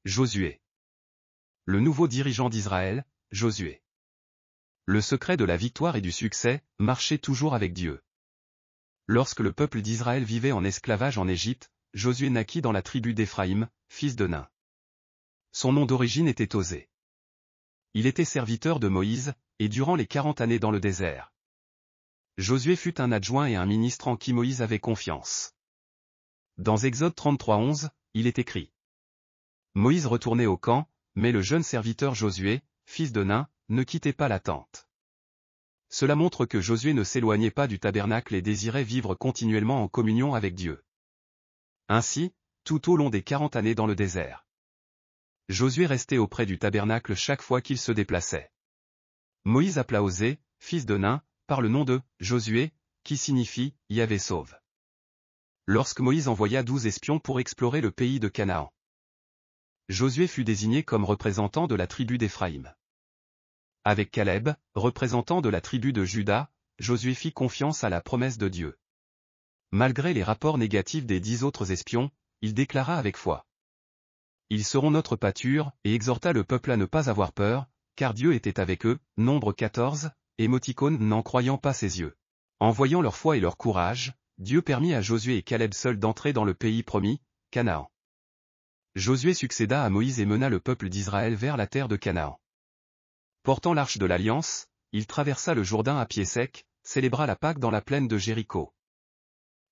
Josué. Le nouveau dirigeant d'Israël, Josué. Le secret de la victoire et du succès, marcher toujours avec Dieu. Lorsque le peuple d'Israël vivait en esclavage en Égypte, Josué naquit dans la tribu d'Éphraïm, fils de Nun. Son nom d'origine était Osée. Il était serviteur de Moïse, et durant les 40 années dans le désert. Josué fut un adjoint et un ministre en qui Moïse avait confiance. Dans Exode 33:11, il est écrit. Moïse retournait au camp, mais le jeune serviteur Josué, fils de Nun, ne quittait pas la tente. Cela montre que Josué ne s'éloignait pas du tabernacle et désirait vivre continuellement en communion avec Dieu. Ainsi, tout au long des 40 années dans le désert, Josué restait auprès du tabernacle chaque fois qu'il se déplaçait. Moïse appela Osée, fils de Nun, par le nom de Josué, qui signifie « Yahvé sauve ». Lorsque Moïse envoya 12 espions pour explorer le pays de Canaan, Josué fut désigné comme représentant de la tribu d'Éphraïm. Avec Caleb, représentant de la tribu de Juda, Josué fit confiance à la promesse de Dieu. Malgré les rapports négatifs des 10 autres espions, il déclara avec foi. Ils seront notre pâture, et exhorta le peuple à ne pas avoir peur, car Dieu était avec eux. Nombre 14, émoticône n'en croyant pas ses yeux. En voyant leur foi et leur courage, Dieu permit à Josué et Caleb seuls d'entrer dans le pays promis, Canaan. Josué succéda à Moïse et mena le peuple d'Israël vers la terre de Canaan. Portant l'arche de l'Alliance, il traversa le Jourdain à pied sec, célébra la Pâque dans la plaine de Jéricho.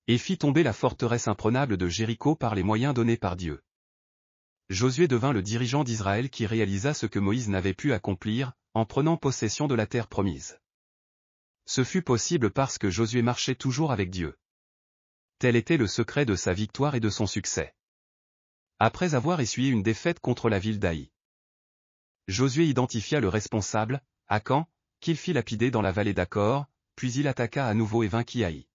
Et fit tomber la forteresse imprenable de Jéricho par les moyens donnés par Dieu. Josué devint le dirigeant d'Israël qui réalisa ce que Moïse n'avait pu accomplir, en prenant possession de la terre promise. Ce fut possible parce que Josué marchait toujours avec Dieu. Tel était le secret de sa victoire et de son succès. Après avoir essuyé une défaite contre la ville d'Aï, Josué identifia le responsable, Akan, qu'il fit lapider dans la vallée d'Akor, puis il attaqua à nouveau et vainquit Aï.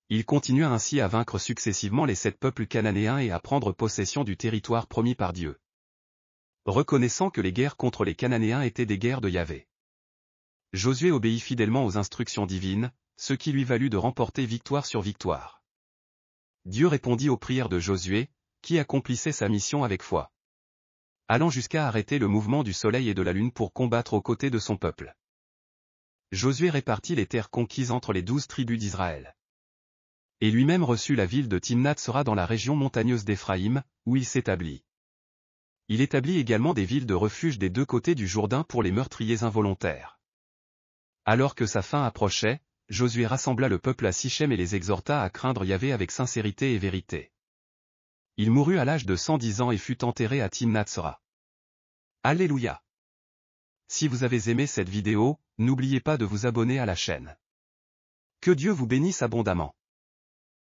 Il continua ainsi à vaincre successivement les 7 peuples cananéens et à prendre possession du territoire promis par Dieu. Reconnaissant que les guerres contre les Cananéens étaient des guerres de Yahvé, Josué obéit fidèlement aux instructions divines, ce qui lui valut de remporter victoire sur victoire. Dieu répondit aux prières de Josué, qui accomplissait sa mission avec foi, allant jusqu'à arrêter le mouvement du soleil et de la lune pour combattre aux côtés de son peuple. Josué répartit les terres conquises entre les 12 tribus d'Israël. Et lui-même reçut la ville de Timnath-Sera dans la région montagneuse d'Éphraïm, où il s'établit. Il établit également des villes de refuge des 2 côtés du Jourdain pour les meurtriers involontaires. Alors que sa fin approchait, Josué rassembla le peuple à Sichem et les exhorta à craindre Yahvé avec sincérité et vérité. Il mourut à l'âge de 110 ans et fut enterré à Timnath-Sera. Alléluia! Si vous avez aimé cette vidéo, n'oubliez pas de vous abonner à la chaîne. Que Dieu vous bénisse abondamment.